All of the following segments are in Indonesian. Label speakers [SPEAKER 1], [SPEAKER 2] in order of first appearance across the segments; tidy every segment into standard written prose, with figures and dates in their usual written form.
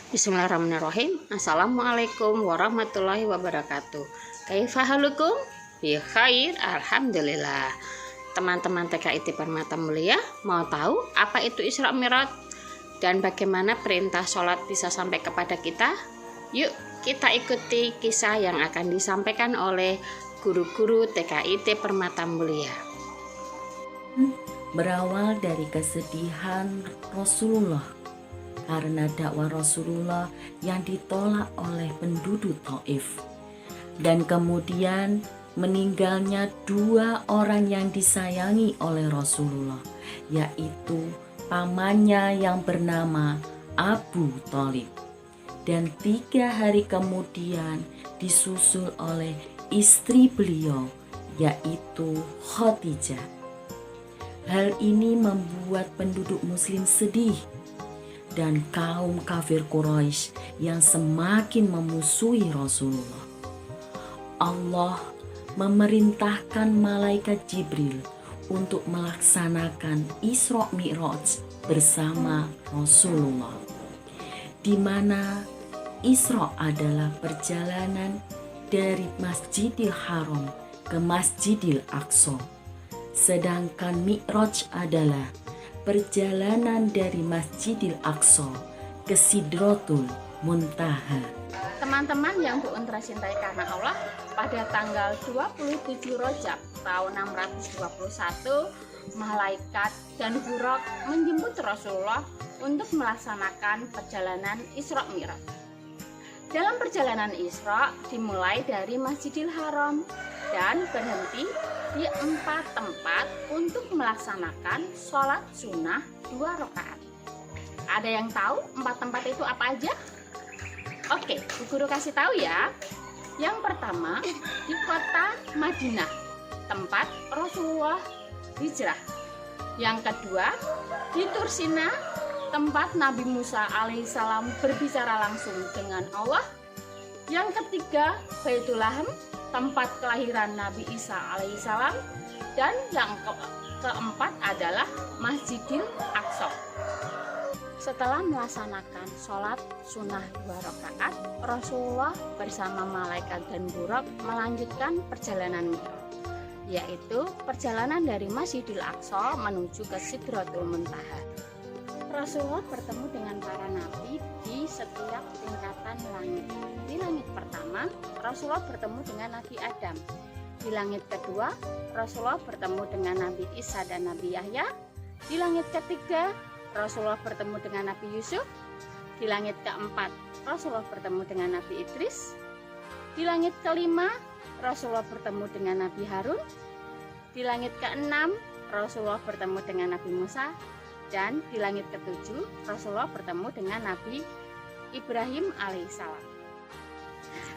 [SPEAKER 1] Bismillahirrahmanirrahim. Assalamualaikum warahmatullahi wabarakatuh. Kaifa halukum? Bi khair, alhamdulillah. Teman-teman TKIT Permata Mulia, mau tahu apa itu Isra Mi'raj dan bagaimana perintah sholat bisa sampai kepada kita? Yuk kita ikuti kisah yang akan disampaikan oleh guru-guru TKIT Permata Mulia.
[SPEAKER 2] Berawal dari kesedihan Rasulullah karena dakwah Rasulullah yang ditolak oleh penduduk Taif, dan kemudian meninggalnya dua orang yang disayangi oleh Rasulullah, yaitu pamannya yang bernama Abu Thalib, dan 3 hari kemudian disusul oleh istri beliau, yaitu Khadijah. Hal ini membuat penduduk muslim sedih dan kaum kafir Quraisy yang semakin memusuhi Rasulullah. Allah memerintahkan malaikat Jibril untuk melaksanakan Isra Mi'raj bersama Rasulullah, di mana Isra adalah perjalanan dari Masjidil Haram ke Masjidil Aqsa, sedangkan Mi'raj adalah perjalanan dari Masjidil Aqsa ke Sidratul Muntaha.
[SPEAKER 1] Teman-teman yang Bu Untra cintai karena Allah, pada tanggal 27 Rajab tahun 621, malaikat dan buraq menjemput Rasulullah untuk melaksanakan perjalanan Isra Mi'raj. Dalam perjalanan Isra dimulai dari Masjidil Haram dan berhenti di 4 tempat untuk melaksanakan sholat sunnah 2 rakaat. Ada yang tahu 4 tempat itu apa aja? Oke, Bu Guru kasih tahu ya. Yang pertama di kota Madinah, tempat Rasulullah hijrah. Yang kedua di Tursina, tempat Nabi Musa alaihissalam berbicara langsung dengan Allah. Yang ketiga Baitul Laham, tempat kelahiran Nabi Isa alaihissalam. Dan yang keempat adalah Masjidil Aqsa. Setelah melaksanakan sholat sunnah 2 rakaat, Rasulullah bersama malaikat dan buraq melanjutkan perjalanan Mi'raj, yaitu perjalanan dari Masjidil Aqsa menuju ke Sidratul Muntaha. Rasulullah bertemu dengan para nabi di setiap tingkatan langit. Di langit pertama, Rasulullah bertemu dengan Nabi Adam. Di langit kedua, Rasulullah bertemu dengan Nabi Isa dan Nabi Yahya. Di langit ketiga, Rasulullah bertemu dengan Nabi Yusuf. Di langit keempat, Rasulullah bertemu dengan Nabi Idris. Di langit kelima, Rasulullah bertemu dengan Nabi Harun. Di langit keenam, Rasulullah bertemu dengan Nabi Musa. Dan di langit ketujuh, Rasulullah bertemu dengan Nabi Ibrahim alaihissalam.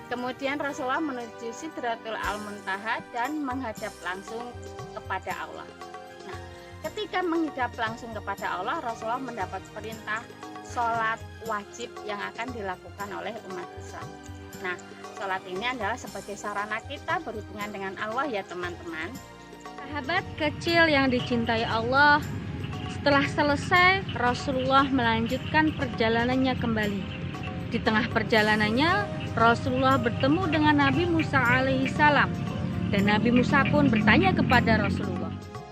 [SPEAKER 1] Kemudian Rasulullah menuju Sidratul Muntaha dan menghadap langsung kepada Allah. Nah, ketika menghadap langsung kepada Allah, Rasulullah mendapat perintah sholat wajib yang akan dilakukan oleh umat Islam. Nah, sholat ini adalah sebagai sarana kita berhubungan dengan Allah ya teman-teman.
[SPEAKER 3] Sahabat kecil yang dicintai Allah, setelah selesai, Rasulullah melanjutkan perjalanannya kembali. Di tengah perjalanannya, Rasulullah bertemu dengan Nabi Musa alaihissalam. Dan Nabi Musa pun bertanya kepada Rasulullah,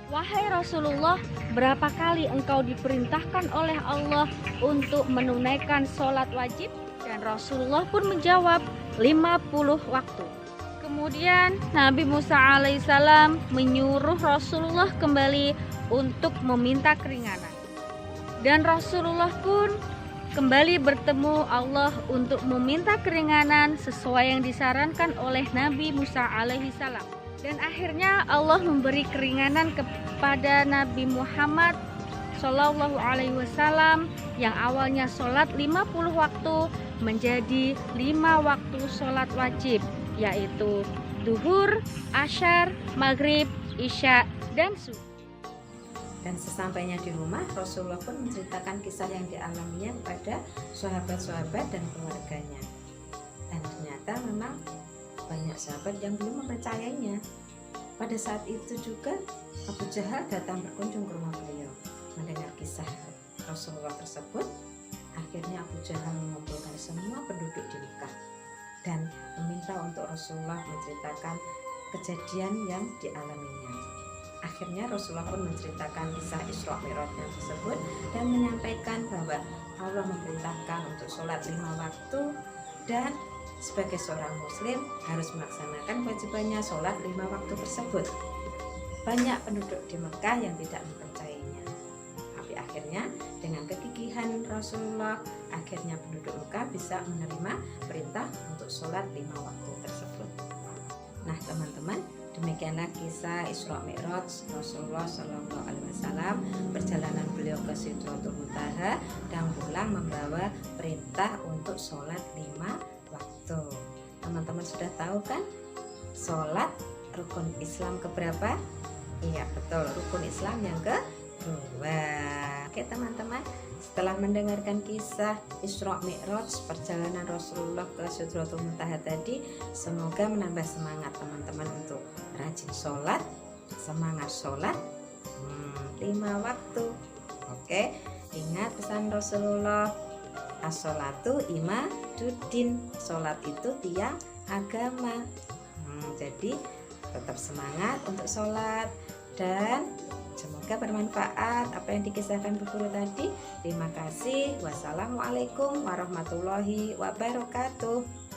[SPEAKER 3] "Wahai Rasulullah, berapa kali engkau diperintahkan oleh Allah untuk menunaikan sholat wajib?" Dan Rasulullah pun menjawab, 50 waktu. Kemudian Nabi Musa alaihissalam menyuruh Rasulullah kembali untuk meminta keringanan. Dan Rasulullah pun kembali bertemu Allah untuk meminta keringanan sesuai yang disarankan oleh Nabi Musa alaihissalam. Dan akhirnya Allah memberi keringanan kepada Nabi Muhammad Shallallahu alaihi wasallam yang awalnya sholat 50 waktu menjadi 5 waktu sholat wajib, yaitu duhur, asyar, maghrib, isya, dan subuh.
[SPEAKER 4] Dan sesampainya di rumah, Rasulullah pun menceritakan kisah yang dialaminya kepada sahabat-sahabat dan keluarganya. Dan ternyata memang banyak sahabat yang belum mempercayainya. Pada saat itu juga Abu Jahal datang berkunjung ke rumah beliau. Mendengar kisah Rasulullah tersebut, Akhirnya Abu Jahal mengumpulkan semua penduduk di Mekah dan meminta untuk Rasulullah menceritakan kejadian yang dialaminya. Akhirnya Rasulullah pun menceritakan kisah Isra Mi'rajnya tersebut dan menyampaikan bahwa Allah memerintahkan untuk sholat 5 waktu dan sebagai seorang muslim harus melaksanakan kewajibannya sholat 5 waktu tersebut. Banyak penduduk di Mekah yang tidak mempercayainya. Tapi akhirnya dengan kegigihan Rasulullah, akhirnya penduduk Mekah bisa menerima perintah untuk sholat 5 waktu tersebut. Nah teman-teman, demikianlah kisah Isra Mi'raj Rasulullah SAW, perjalanan beliau ke Sidratul Muntaha dan pulang membawa perintah untuk sholat 5 waktu. Teman-teman sudah tahu kan sholat rukun Islam keberapa? Iya betul, rukun Islam yang kedua. Oke teman-teman, setelah mendengarkan kisah Isra Mi'raj perjalanan Rasulullah ke Sidratul Muntaha tadi, semoga menambah semangat teman-teman untuk rajin sholat, semangat sholat 5 waktu. Oke, ingat pesan Rasulullah, as-sholatu imaduddin, sholat itu tiang agama. Jadi tetap semangat untuk sholat dan semoga bermanfaat apa yang dikisahkan Bu Guru tadi. Terima kasih. Wassalamualaikum warahmatullahi wabarakatuh.